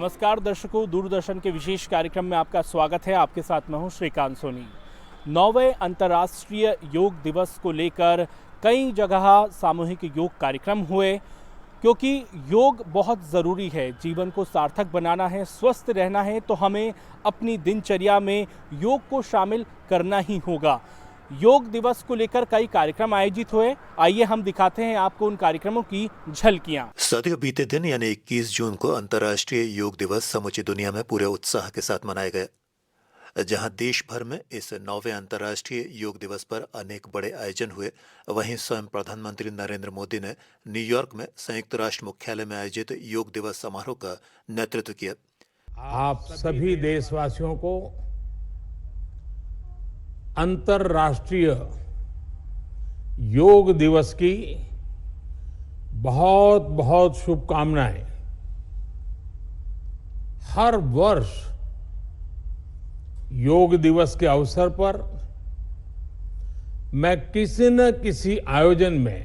नमस्कार दर्शकों, दूरदर्शन के विशेष कार्यक्रम में आपका स्वागत है। आपके साथ मैं हूं श्रीकांत सोनी। 9वें अंतर्राष्ट्रीय योग दिवस को लेकर कई जगह सामूहिक योग कार्यक्रम हुए, क्योंकि योग बहुत ज़रूरी है। जीवन को सार्थक बनाना है, स्वस्थ रहना है, तो हमें अपनी दिनचर्या में योग को शामिल करना ही होगा। योग दिवस को लेकर कई कार्यक्रम आयोजित हुए। आइए हम दिखाते हैं आपको उन कार्यक्रमों की झलकियां। साथियों, बीते दिन यानी 21 जून को अंतर्राष्ट्रीय योग दिवस समूची दुनिया में पूरे उत्साह के साथ मनाया गया। जहां देश भर में इस 9वें अंतर्राष्ट्रीय योग दिवस पर अनेक बड़े आयोजन हुए, वहीं स्वयं प्रधानमंत्री नरेंद्र मोदी ने न्यूयॉर्क में संयुक्त राष्ट्र मुख्यालय में आयोजित योग दिवस समारोह का नेतृत्व किया। आप सभी देशवासियों को अंतर्राष्ट्रीय योग दिवस की बहुत बहुत शुभकामनाएं। हर वर्ष योग दिवस के अवसर पर मैं किसी न किसी आयोजन में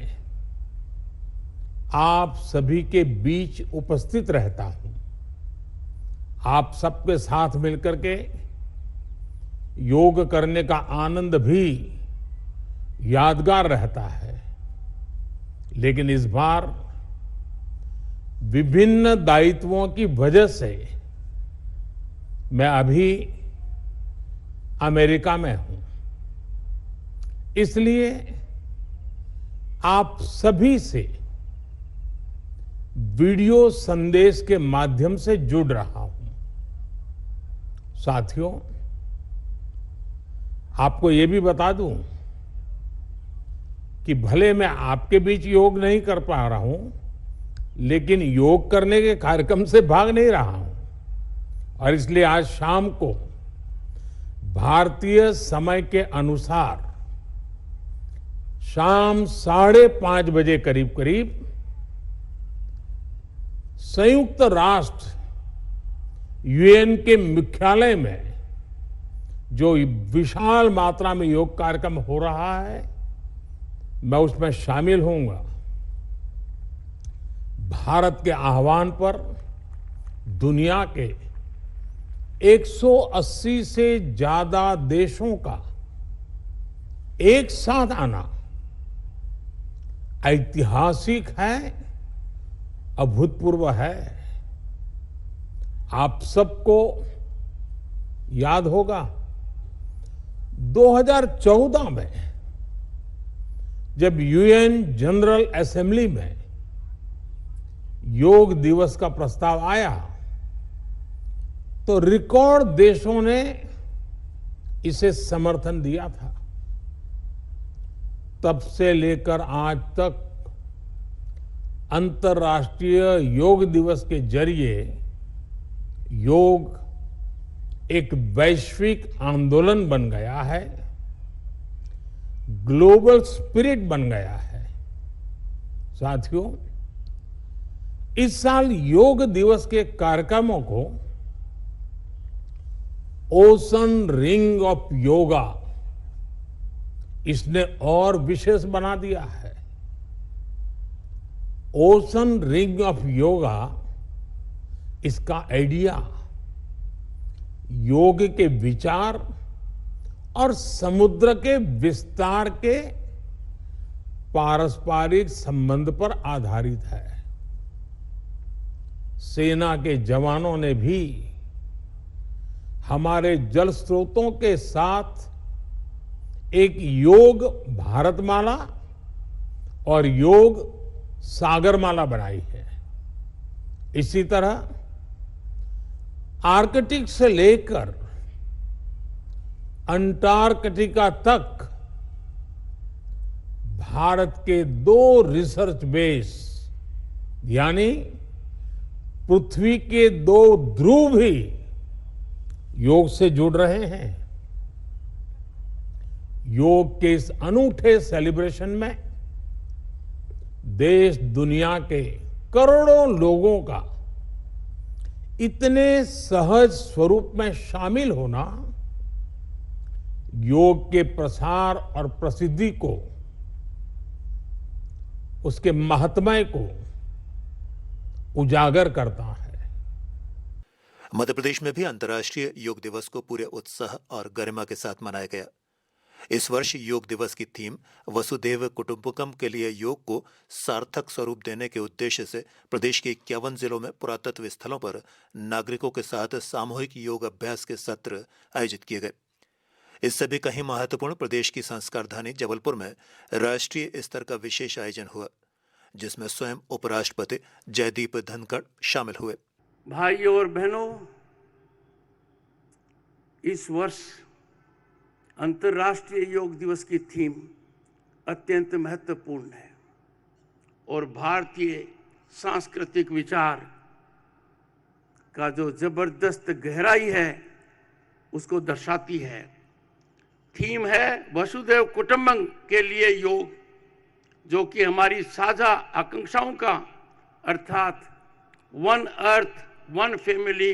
आप सभी के बीच उपस्थित रहता हूं। आप सबके साथ मिलकर के योग करने का आनंद भी यादगार रहता है, लेकिन इस बार विभिन्न दायित्वों की वजह से मैं अभी अमेरिका में हूं। इसलिए आप सभी से वीडियो संदेश के माध्यम से जुड़ रहा हूं। साथियों, आपको ये भी बता दूं कि भले मैं आपके बीच योग नहीं कर पा रहा हूं, लेकिन योग करने के कार्यक्रम से भाग नहीं रहा हूं। और इसलिए आज शाम को भारतीय समय के अनुसार शाम 5:30 बजे करीब करीब संयुक्त राष्ट्र यूएन के मुख्यालय में जो विशाल मात्रा में योग कार्यक्रम हो रहा है, मैं उसमें शामिल होऊंगा। भारत के आह्वान पर दुनिया के 180 से ज्यादा देशों का एक साथ आना ऐतिहासिक है, अभूतपूर्व है। आप सबको याद होगा 2014 में जब यूएन जनरल असेंबली में योग दिवस का प्रस्ताव आया, तो रिकॉर्ड देशों ने इसे समर्थन दिया था। तब से लेकर आज तक अंतर्राष्ट्रीय योग दिवस के जरिए योग एक वैश्विक आंदोलन बन गया है, ग्लोबल स्पिरिट बन गया है। साथियों, इस साल योग दिवस के कार्यक्रमों को ओशन रिंग ऑफ योगा इसने और विशेष बना दिया है। ओशन रिंग ऑफ योगा, इसका आइडिया योग के विचार और समुद्र के विस्तार के पारस्परिक संबंध पर आधारित है। सेना के जवानों ने भी हमारे जल स्रोतों के साथ एक योग भारतमाला और योग सागरमाला बनाई है। इसी तरह आर्कटिक से लेकर अंटार्कटिका तक भारत के 2 रिसर्च बेस यानी पृथ्वी के 2 ध्रुव भी योग से जुड़ रहे हैं। योग के इस अनूठे सेलिब्रेशन में देश दुनिया के करोड़ों लोगों का इतने सहज स्वरूप में शामिल होना योग के प्रसार और प्रसिद्धि को, उसके महात्म्य को उजागर करता है। मध्य प्रदेश में भी अंतर्राष्ट्रीय योग दिवस को पूरे उत्साह और गरिमा के साथ मनाया गया। इस वर्ष योग दिवस की थीम वसुधैव कुटुंबकम के लिए योग को सार्थक स्वरूप देने के उद्देश्य से प्रदेश के 51 जिलों में पुरातत्व स्थलों पर नागरिकों के साथ सामूहिक योग अभ्यास के सत्र आयोजित किए गए। इससे भी कहीं महत्वपूर्ण प्रदेश की संस्कार राजधानी जबलपुर में राष्ट्रीय स्तर का विशेष आयोजन हुआ, जिसमें स्वयं उपराष्ट्रपति जयदीप धनखड़ शामिल हुए। भाइयों और बहनों, इस वर्ष अंतर्राष्ट्रीय योग दिवस की थीम अत्यंत महत्वपूर्ण है और भारतीय सांस्कृतिक विचार का जो जबरदस्त गहराई है उसको दर्शाती है। थीम है वसुधैव कुटुंबकम के लिए योग, जो कि हमारी साझा आकांक्षाओं का अर्थात one earth, one family,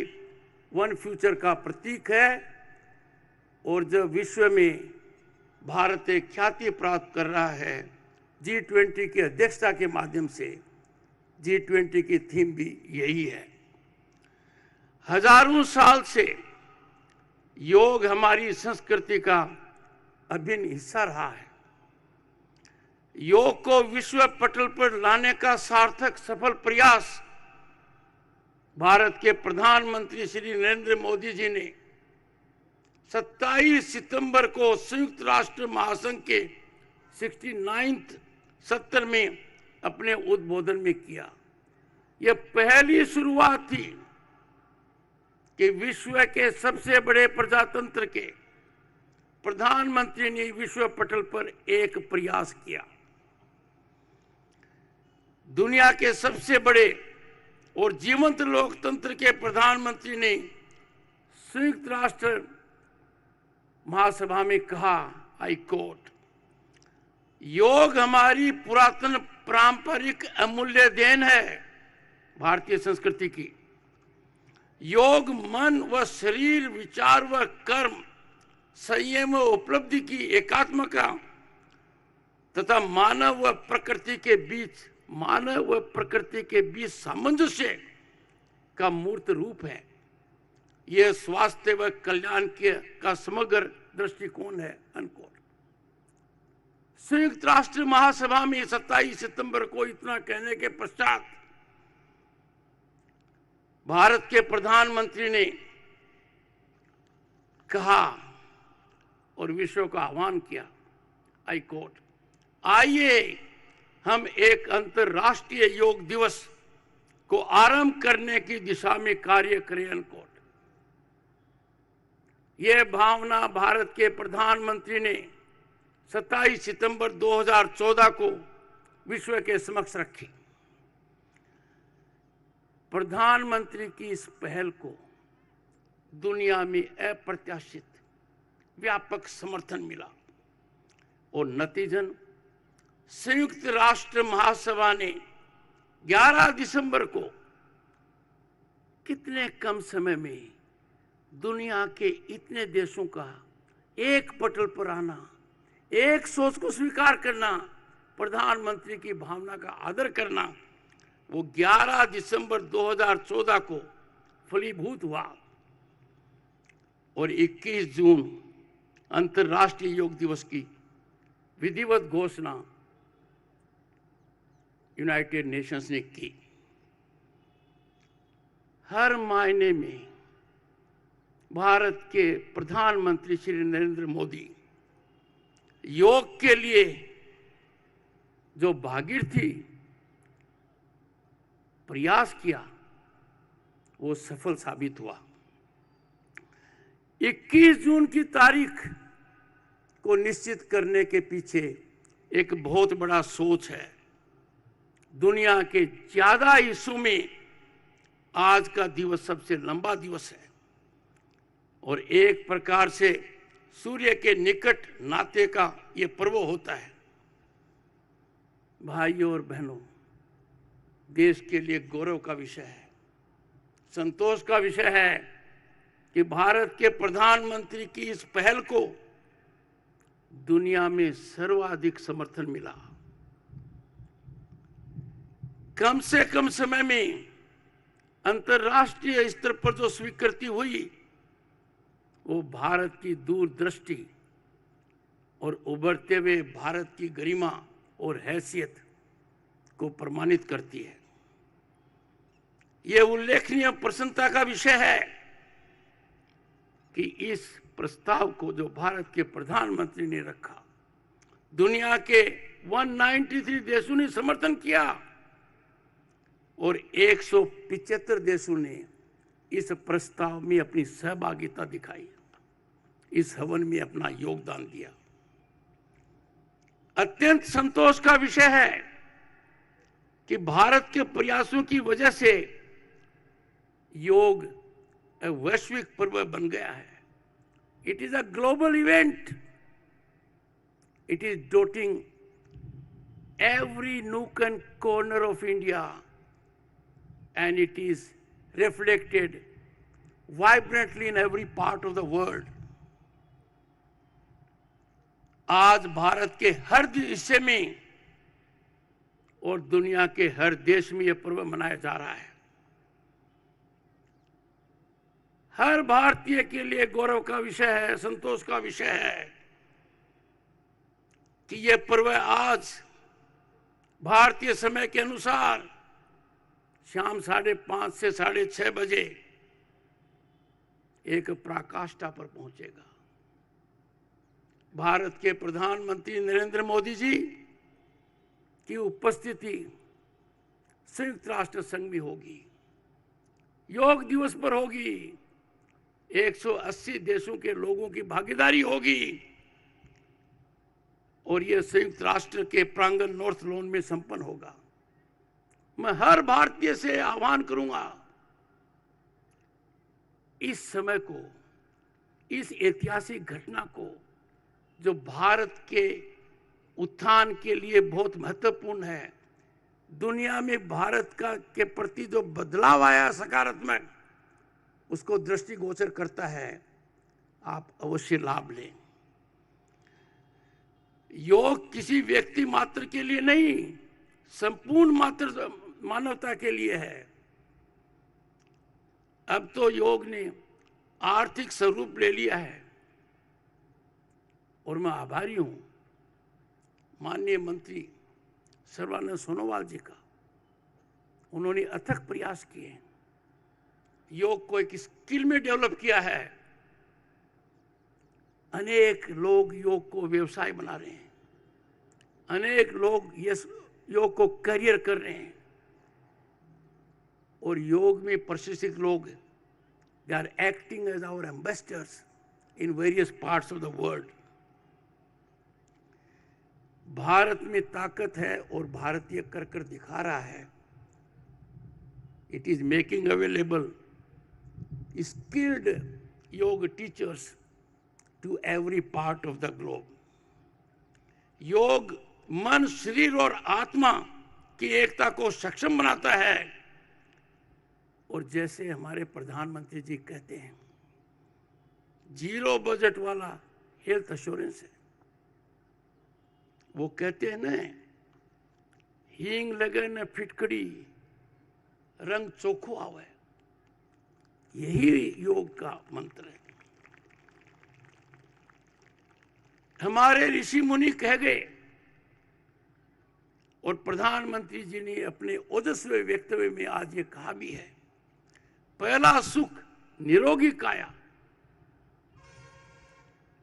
one future का प्रतीक है। और जब विश्व में भारत एक ख्याति प्राप्त कर रहा है G20 की अध्यक्षता के माध्यम से, G20 की थीम भी यही है। हजारों साल से योग हमारी संस्कृति का अभिन्न हिस्सा रहा है। योग को विश्व पटल पर लाने का सार्थक सफल प्रयास भारत के प्रधानमंत्री श्री नरेंद्र मोदी जी ने 27 सितंबर को संयुक्त राष्ट्र महासंघ के 69th सत्र में अपने उद्बोधन में किया। यह पहली शुरुआत थी कि विश्व के सबसे बड़े प्रजातंत्र के प्रधानमंत्री ने विश्व पटल पर एक प्रयास किया। दुनिया के सबसे बड़े और जीवंत लोकतंत्र के प्रधानमंत्री ने संयुक्त राष्ट्र महासभा में कहा, आई कोट, योग हमारी पुरातन पारंपरिक अमूल्य देन है भारतीय संस्कृति की। योग मन व शरीर, विचार व कर्म, संयम व उपलब्धि की एकात्मता तथा मानव व प्रकृति के बीच सामंजस्य का मूर्त रूप है। यह स्वास्थ्य व कल्याण का समग्र दृष्टिकोण है, अनकोट। संयुक्त राष्ट्र महासभा में 27 सितंबर को इतना कहने के पश्चात भारत के प्रधानमंत्री ने कहा और विश्व का आह्वान किया, आई कोट, आइए हम एक अंतर्राष्ट्रीय योग दिवस को आरंभ करने की दिशा में कार्य करें, अनकोट। यह भावना भारत के प्रधानमंत्री ने 27 सितंबर 2014 को विश्व के समक्ष रखी। प्रधानमंत्री की इस पहल को दुनिया में अप्रत्याशित व्यापक समर्थन मिला और नतीजन संयुक्त राष्ट्र महासभा ने 11 दिसंबर को कितने कम समय में दुनिया के इतने देशों का एक पटल पर आना, एक सोच को स्वीकार करना, प्रधानमंत्री की भावना का आदर करना, वो 11 दिसंबर 2014 को फलीभूत हुआ और 21 जून अंतर्राष्ट्रीय योग दिवस की विधिवत घोषणा यूनाइटेड नेशंस ने की। हर मायने में भारत के प्रधानमंत्री श्री नरेंद्र मोदी योग के लिए जो भागीरथी प्रयास किया वो सफल साबित हुआ। 21 जून की तारीख को निश्चित करने के पीछे एक बहुत बड़ा सोच है। दुनिया के ज्यादा हिस्सों में आज का दिवस सबसे लंबा दिवस है और एक प्रकार से सूर्य के निकट नाते का ये पर्व होता है। भाइयों और बहनों, देश के लिए गौरव का विषय है, संतोष का विषय है कि भारत के प्रधानमंत्री की इस पहल को दुनिया में सर्वाधिक समर्थन मिला। कम से कम समय में अंतर्राष्ट्रीय स्तर पर जो स्वीकृति हुई वो भारत की दूरदृष्टि और उभरते हुए भारत की गरिमा और हैसियत को प्रमाणित करती है। यह उल्लेखनीय प्रसन्नता का विषय है कि इस प्रस्ताव को जो भारत के प्रधानमंत्री ने रखा, दुनिया के 193 देशों ने समर्थन किया और 175 देशों ने इस प्रस्ताव में अपनी सहभागिता दिखाई, इस हवन में अपना योगदान दिया। अत्यंत संतोष का विषय है कि भारत के प्रयासों की वजह से योग एक वैश्विक पर्व बन गया है। It is a global event. It is dotting every nook and corner of India, and it is reflected vibrantly in every part of the world. आज भारत के हर हिस्से में और दुनिया के हर देश में यह पर्व मनाया जा रहा है। हर भारतीय के लिए गौरव का विषय है, संतोष का विषय है कि यह पर्व आज भारतीय समय के अनुसार शाम 5:30 से 6:30 बजे एक पराकाष्ठा पर पहुंचेगा। भारत के प्रधानमंत्री नरेंद्र मोदी जी की उपस्थिति संयुक्त राष्ट्र संघ में होगी, योग दिवस पर होगी, 180 देशों के लोगों की भागीदारी होगी और यह संयुक्त राष्ट्र के प्रांगण नॉर्थ लॉन में संपन्न होगा। मैं हर भारतीय से आह्वान करूंगा, इस समय को, इस ऐतिहासिक घटना को, जो भारत के उत्थान के लिए बहुत महत्वपूर्ण है, दुनिया में भारत का के प्रति जो बदलाव आया सकारात्मक, उसको दृष्टिगोचर करता है। आप अवश्य लाभ लें। योग किसी व्यक्ति मात्र के लिए नहीं, संपूर्ण मात्र मानवता के लिए है। अब तो योग ने आर्थिक स्वरूप ले लिया है और मैं आभारी हूं माननीय मंत्री सर्बानंद सोनोवाल जी का। उन्होंने अथक प्रयास किए, योग को एक स्किल में डेवलप किया है। अनेक लोग योग को व्यवसाय बना रहे हैं, अनेक लोग योग को करियर कर रहे हैं और योग में प्रशिक्षित लोग they are acting as our ambassadors in various parts of the world. भारत में ताकत है और भारतीय कर दिखा रहा है। It is making available skilled yoga teachers to every part of the globe. योग मन, शरीर और आत्मा की एकता को सक्षम बनाता है और जैसे हमारे प्रधानमंत्री जी कहते हैं, 0 बजट वाला हेल्थ एश्योरेंस है। वो कहते हैं ना, हींग लगे न फिटकड़ी, रंग चोखो आवे। यही योग का मंत्र है। हमारे ऋषि मुनि कह गए और प्रधानमंत्री जी ने अपने ओजस्वी वक्तव्य में आज ये कहा भी है, पहला सुख निरोगी काया,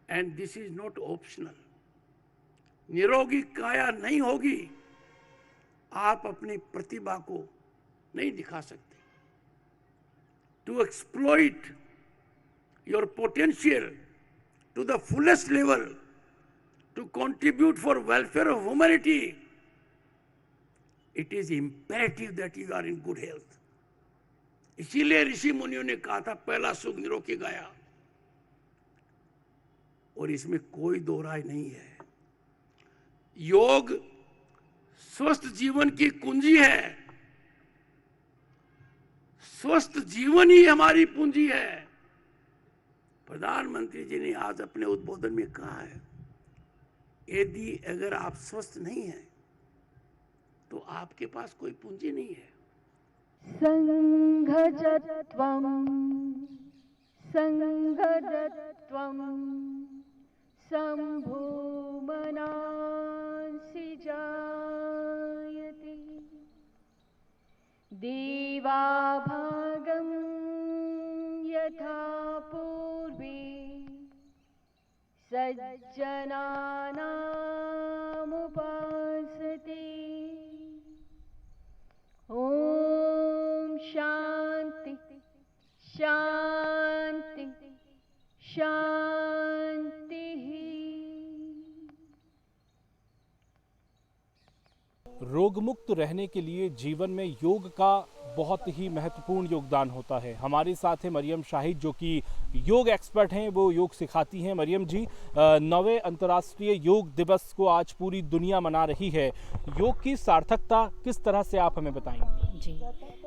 and this is not optional. निरोगी काया नहीं होगी, आप अपनी प्रतिभा को नहीं दिखा सकते। To exploit your potential to the fullest level, to contribute for welfare of humanity, it is imperative that you are in good health. इसीलिए ऋषि मुनियों ने कहा था, पहला सुख निरोगी काया, और इसमें कोई दो राय नहीं है। योग स्वस्थ जीवन की कुंजी है। स्वस्थ जीवन ही हमारी पूंजी है। प्रधानमंत्री जी ने आज अपने उद्बोधन में कहा है, यदि अगर आप स्वस्थ नहीं हैं तो आपके पास कोई पूंजी नहीं है। सङ्घजत्वं सङ्घजत्वं सम्भूमनांसि जायते देवाभागं यथा पूर्वे सज्जनानामुपासते ॐ शान्ति शान्ति शान्तिः। रोगमुक्त रहने के लिए जीवन में योग का बहुत ही महत्वपूर्ण योगदान होता है। हमारे साथ है मरियम शाहिद, जो कि योग एक्सपर्ट हैं, वो योग सिखाती हैं। मरियम जी, 9वें अंतर्राष्ट्रीय योग दिवस को आज पूरी दुनिया मना रही है। योग की सार्थकता किस तरह से आप हमें बताएंगे? जी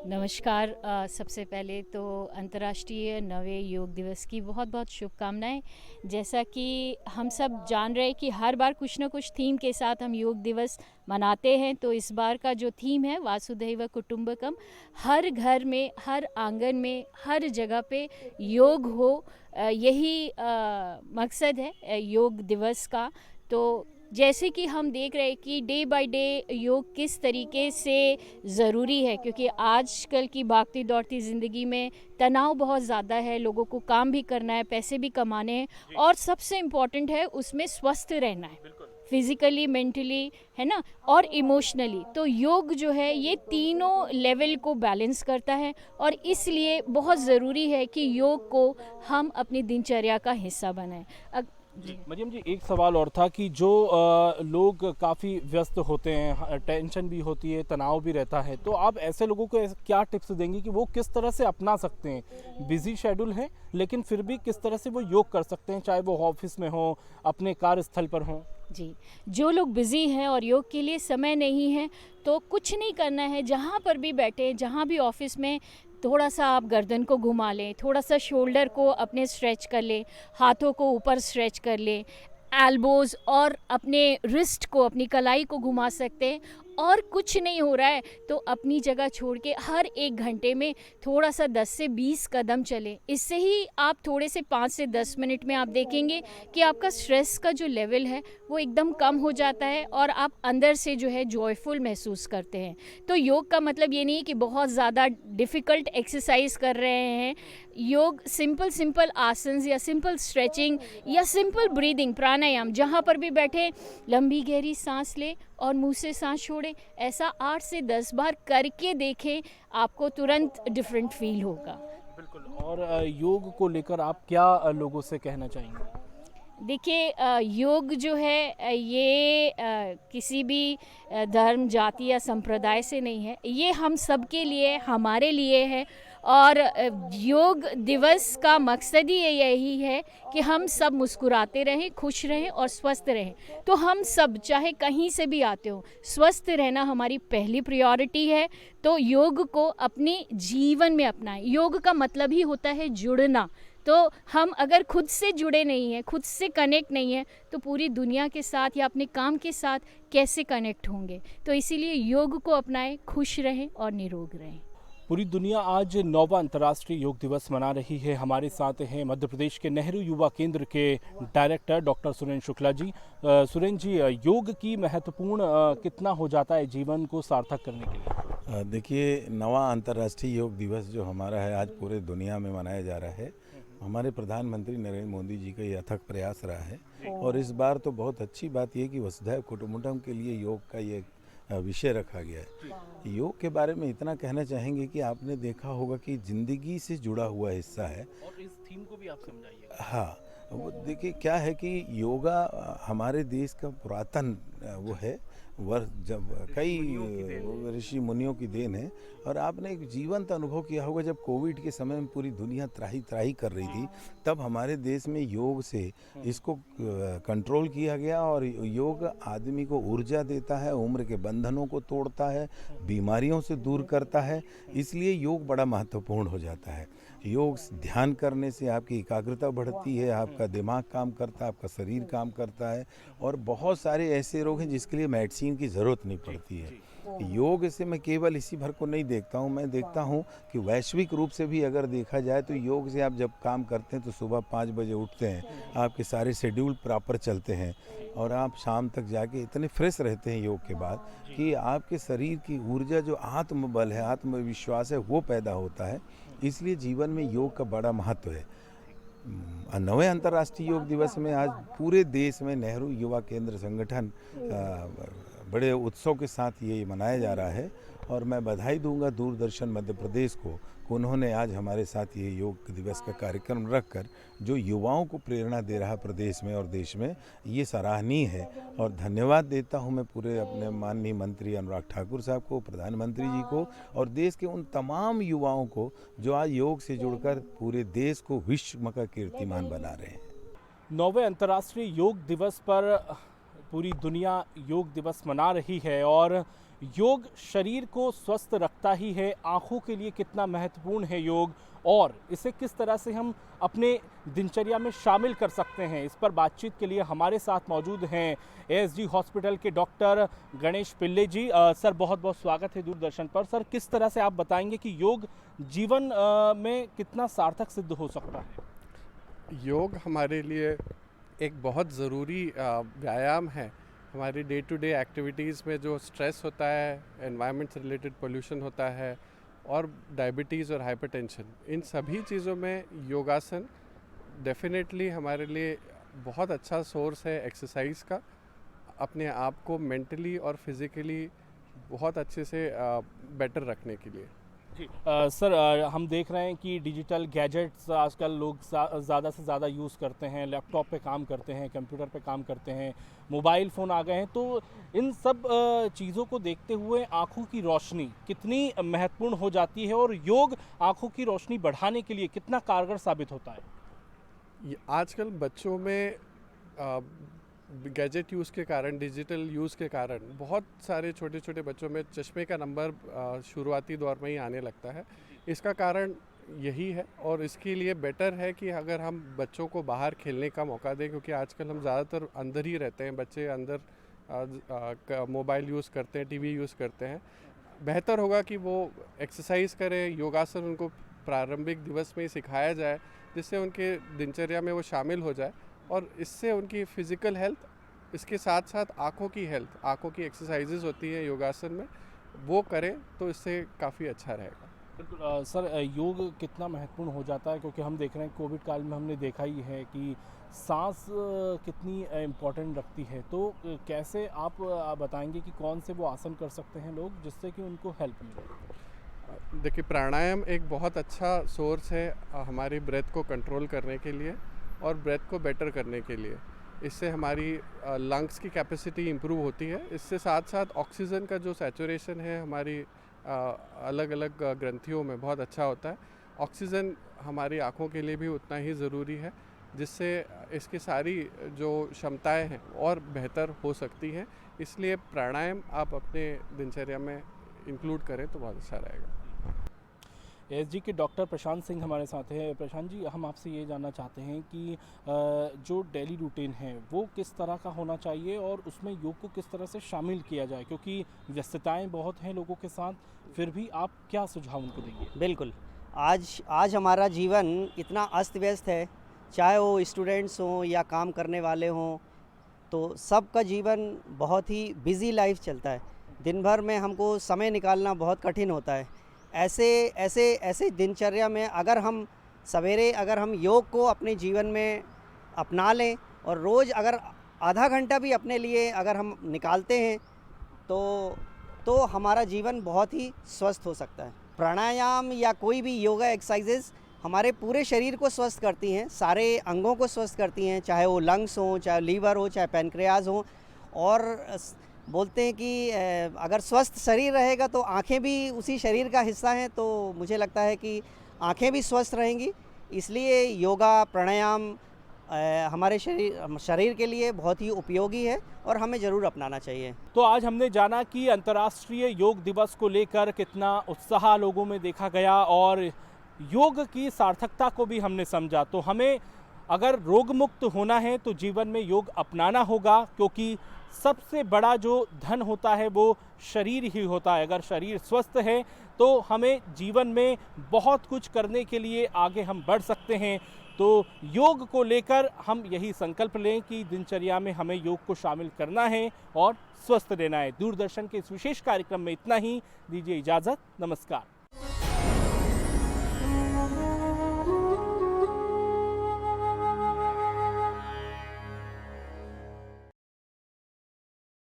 नमस्कार। सबसे पहले तो अंतर्राष्ट्रीय 9वें योग दिवस की बहुत बहुत शुभकामनाएं। जैसा कि हम सब जान रहे हैं कि हर बार कुछ ना कुछ थीम के साथ हम योग दिवस मनाते हैं, तो इस बार का जो थीम है वासुधैव कुटुंबकम, हर घर में, हर आंगन में, हर जगह पे योग हो, यही मकसद है योग दिवस का। तो जैसे कि हम देख रहे हैं कि डे बाय डे योग किस तरीके से ज़रूरी है, क्योंकि आजकल की भागती दौड़ती ज़िंदगी में तनाव बहुत ज़्यादा है, लोगों को काम भी करना है, पैसे भी कमाने हैं, और सबसे इम्पॉर्टेंट है उसमें स्वस्थ रहना है, फिज़िकली, मेंटली, है ना, और इमोशनली। तो योग जो है ये तीनों लेवल को बैलेंस करता है, और इसलिए बहुत ज़रूरी है कि योग को हम अपनी दिनचर्या का हिस्सा बनाएं। मरियम जी, एक सवाल और था कि जो लोग काफ़ी व्यस्त होते हैं, टेंशन भी होती है, तनाव भी रहता है, तो आप ऐसे लोगों को क्या टिप्स देंगी कि वो किस तरह से अपना सकते हैं? बिजी शेड्यूल है, लेकिन फिर भी किस तरह से वो योग कर सकते हैं, चाहे वो ऑफिस में हो, अपने कार्यस्थल पर हो? जी, जो लोग बिज़ी हैं और योग के लिए समय नहीं है, तो कुछ नहीं करना है, जहाँ पर भी बैठे, जहाँ भी ऑफिस में, थोड़ा सा आप गर्दन को घुमा लें, थोड़ा सा शोल्डर को अपने स्ट्रेच कर लें, हाथों को ऊपर स्ट्रेच कर लें, एल्बोज़ और अपने रिस्ट को, अपनी कलाई को घुमा सकते हैं। और कुछ नहीं हो रहा है तो अपनी जगह छोड़ के हर 1 घंटे में थोड़ा सा 10 से 20 कदम चलें। इससे ही आप थोड़े से 5 से 10 मिनट में आप देखेंगे कि आपका स्ट्रेस का जो लेवल है वो एकदम कम हो जाता है, और आप अंदर से जो है जॉयफुल महसूस करते हैं। तो योग का मतलब ये नहीं कि बहुत ज़्यादा डिफ़िकल्ट एक्सरसाइज कर रहे हैं। योग सिंपल आसन्स या सिंपल स्ट्रेचिंग या सिंपल ब्रीदिंग, प्राणायाम, जहाँ पर भी बैठे लंबी गहरी सांस लें और मुंह से सांस छोड़ें, ऐसा 8 से 10 बार करके देखें, आपको तुरंत डिफरेंट फील होगा। बिल्कुल। और योग को लेकर आप क्या लोगों से कहना चाहेंगे? देखिए, योग जो है ये किसी भी धर्म, जाति या संप्रदाय से नहीं है, ये हम सब के लिए, हमारे लिए है। और योग दिवस का मकसद ही यही है कि हम सब मुस्कुराते रहें, खुश रहें और स्वस्थ रहें। तो हम सब चाहे कहीं से भी आते हो, स्वस्थ रहना हमारी पहली प्रायोरिटी है। तो योग को अपने जीवन में अपनाएं। योग का मतलब ही होता है जुड़ना। तो हम अगर खुद से जुड़े नहीं हैं, खुद से कनेक्ट नहीं हैं, तो पूरी दुनिया के साथ या अपने काम के साथ कैसे कनेक्ट होंगे? तो इसीलिए योग को अपनाएं, खुश रहें और निरोग रहें। पूरी दुनिया आज 9वां अंतर्राष्ट्रीय योग दिवस मना रही है। हमारे साथ हैं मध्य प्रदेश के नेहरू युवा केंद्र के डायरेक्टर डॉक्टर सुरेंद्र शुक्ला जी। सुरेंद्र जी, योग की महत्वपूर्ण कितना हो जाता है जीवन को सार्थक करने के लिए? देखिए, 9वां अंतर्राष्ट्रीय योग दिवस जो हमारा है आज पूरे दुनिया में मनाया जा रहा है। हमारे प्रधानमंत्री नरेंद्र मोदी जी का ये अथक प्रयास रहा है, और इस बार तो बहुत अच्छी बात यह कि वसुधैव कुटुंबकम के लिए योग का ये विषय रखा गया है। योग के बारे में इतना कहना चाहेंगे कि आपने देखा होगा कि जिंदगी से जुड़ा हुआ हिस्सा है। और इस थीम को भी आप समझाइए। हाँ, वो देखिए क्या है कि योगा हमारे देश का पुरातन वो है, जब कई ऋषि मुनियों की देन है। और आपने एक जीवंत अनुभव किया होगा, जब कोविड के समय में पूरी दुनिया त्राही त्राही कर रही थी, तब हमारे देश में योग से इसको कंट्रोल किया गया। और योग आदमी को ऊर्जा देता है, उम्र के बंधनों को तोड़ता है, बीमारियों से दूर करता है। इसलिए योग बड़ा महत्वपूर्ण हो जाता है। योग ध्यान करने से आपकी एकाग्रता बढ़ती है, आपका दिमाग काम करता है, आपका शरीर काम करता है, और बहुत सारे ऐसे रोग हैं जिसके लिए मेडिसिन की ज़रूरत नहीं पड़ती है। योग से मैं केवल इसी भर को नहीं देखता हूँ, मैं देखता हूँ कि वैश्विक रूप से भी अगर देखा जाए तो योग से आप जब काम करते हैं तो सुबह 5 बजे उठते हैं, आपके सारे शेड्यूल प्रॉपर चलते हैं और आप शाम तक जाके इतने फ्रेश रहते हैं योग के बाद कि आपके शरीर की ऊर्जा जो आत्मबल है, आत्मविश्वास है, वो पैदा होता है। इसलिए जीवन में योग का बड़ा महत्व है। 9वें अंतर्राष्ट्रीय योग दिवस में आज पूरे देश में नेहरू युवा केंद्र संगठन बड़े उत्सव के साथ ये मनाया जा रहा है और मैं बधाई दूंगा दूरदर्शन मध्य प्रदेश को कि उन्होंने आज हमारे साथ ये योग दिवस का कार्यक्रम रखकर जो युवाओं को प्रेरणा दे रहा है प्रदेश में और देश में, ये सराहनीय है। और धन्यवाद देता हूँ मैं पूरे अपने माननीय मंत्री अनुराग ठाकुर साहब को, प्रधानमंत्री जी को और देश के उन तमाम युवाओं को जो आज योग से जुड़कर पूरे देश को विश्व का कीर्तिमान बना रहे हैं। 9वें अंतर्राष्ट्रीय योग दिवस पर पूरी दुनिया योग दिवस मना रही है और योग शरीर को स्वस्थ रखता ही है। आँखों के लिए कितना महत्वपूर्ण है योग और इसे किस तरह से हम अपने दिनचर्या में शामिल कर सकते हैं, इस पर बातचीत के लिए हमारे साथ मौजूद हैं एएसजी हॉस्पिटल के डॉक्टर गणेश पिल्ले जी। सर बहुत बहुत स्वागत है दूरदर्शन पर। सर किस तरह से आप बताएंगे कि योग जीवन में कितना सार्थक सिद्ध हो सकता है? योग हमारे लिए एक बहुत ज़रूरी व्यायाम है। हमारी डे टू डे एक्टिविटीज़ में जो स्ट्रेस होता है, एनवायरनमेंट से रिलेटेड पोल्यूशन होता है और डायबिटीज़ और हाइपरटेंशन, इन सभी चीज़ों में योगासन डेफिनेटली हमारे लिए बहुत अच्छा सोर्स है एक्सरसाइज का, अपने आप को मेंटली और फिज़िकली बहुत अच्छे से बेटर रखने के लिए। सर हम देख रहे हैं कि डिजिटल गैजेट्स आजकल लोग ज़्यादा से ज़्यादा यूज़ करते हैं, लैपटॉप पे काम करते हैं, कंप्यूटर पे काम करते हैं, मोबाइल फ़ोन आ गए हैं, तो इन सब चीज़ों को देखते हुए आँखों की रोशनी कितनी महत्वपूर्ण हो जाती है और योग आँखों की रोशनी बढ़ाने के लिए कितना कारगर साबित होता है? आजकल बच्चों में गैजेट यूज़ के कारण, डिजिटल यूज़ के कारण बहुत सारे छोटे छोटे बच्चों में चश्मे का नंबर शुरुआती दौर में ही आने लगता है। इसका कारण यही है और इसके लिए बेटर है कि अगर हम बच्चों को बाहर खेलने का मौका दें, क्योंकि आजकल हम ज़्यादातर अंदर ही रहते हैं, बच्चे अंदर मोबाइल यूज़ करते हैं, टीवी यूज़ करते हैं। बेहतर होगा कि वो एक्सरसाइज करें, योगासन उनको प्रारंभिक दिवस में ही सिखाया जाए जिससे उनके दिनचर्या में वो शामिल हो जाए और इससे उनकी फ़िज़िकल हेल्थ, इसके साथ साथ आँखों की हेल्थ, आँखों की एक्सरसाइजेज होती हैं योगासन में, वो करें तो इससे काफ़ी अच्छा रहेगा। बिल्कुल सर, योग कितना महत्वपूर्ण हो जाता है क्योंकि हम देख रहे हैं कोविड काल में हमने देखा ही है कि सांस कितनी इम्पोर्टेंट रखती है, तो कैसे आप बताएंगे कि कौन से वो आसन कर सकते हैं लोग जिससे कि उनको हेल्प मिले? देखिए, प्राणायाम एक बहुत अच्छा सोर्स है हमारी ब्रेथ को कंट्रोल करने के लिए और ब्रेथ को बेटर करने के लिए। इससे हमारी लंग्स की कैपेसिटी इम्प्रूव होती है। इससे साथ साथ ऑक्सीजन का जो सैचुरेशन है हमारी अलग अलग ग्रंथियों में बहुत अच्छा होता है। ऑक्सीजन हमारी आँखों के लिए भी उतना ही ज़रूरी है, जिससे इसकी सारी जो क्षमताएं हैं और बेहतर हो सकती हैं। इसलिए प्राणायाम आप अपने दिनचर्या में इंक्लूड करें तो बहुत अच्छा रहेगा। एएसजी के डॉक्टर प्रशांत सिंह हमारे साथ हैं। प्रशांत जी, हम आपसे ये जानना चाहते हैं कि जो डेली रूटीन है वो किस तरह का होना चाहिए और उसमें योग को किस तरह से शामिल किया जाए, क्योंकि व्यस्तताएं बहुत हैं लोगों के साथ, फिर भी आप क्या सुझाव उनको देंगे? बिल्कुल, आज हमारा जीवन इतना अस्त व्यस्त है, चाहे वो स्टूडेंट्स हों या काम करने वाले हों, तो सबका जीवन बहुत ही बिज़ी लाइफ चलता है। दिन भर में हमको समय निकालना बहुत कठिन होता है। ऐसे दिनचर्या में अगर हम योग को अपने जीवन में अपना लें और रोज़ अगर आधा घंटा भी अपने लिए अगर हम निकालते हैं तो हमारा जीवन बहुत ही स्वस्थ हो सकता है। प्राणायाम या कोई भी योगा एक्सरसाइजेस हमारे पूरे शरीर को स्वस्थ करती हैं, सारे अंगों को स्वस्थ करती हैं, चाहे वो लंग्स हों, चाहे लीवर हो, चाहे पैनक्रियाज हो। और बोलते हैं कि अगर स्वस्थ शरीर रहेगा तो आँखें भी उसी शरीर का हिस्सा हैं, तो मुझे लगता है कि आँखें भी स्वस्थ रहेंगी। इसलिए योगा प्राणायाम हमारे शरीर के लिए बहुत ही उपयोगी है और हमें ज़रूर अपनाना चाहिए। तो आज हमने जाना कि अंतर्राष्ट्रीय योग दिवस को लेकर कितना उत्साह लोगों में देखा गया और योग की सार्थकता को भी हमने समझा। तो हमें अगर रोग मुक्त होना है तो जीवन में योग अपनाना होगा, क्योंकि सबसे बड़ा जो धन होता है वो शरीर ही होता है। अगर शरीर स्वस्थ है तो हमें जीवन में बहुत कुछ करने के लिए आगे हम बढ़ सकते हैं। तो योग को लेकर हम यही संकल्प लें कि दिनचर्या में हमें योग को शामिल करना है और स्वस्थ रहना है। दूरदर्शन के इस विशेष कार्यक्रम में इतना ही। दीजिए इजाज़त। नमस्कार।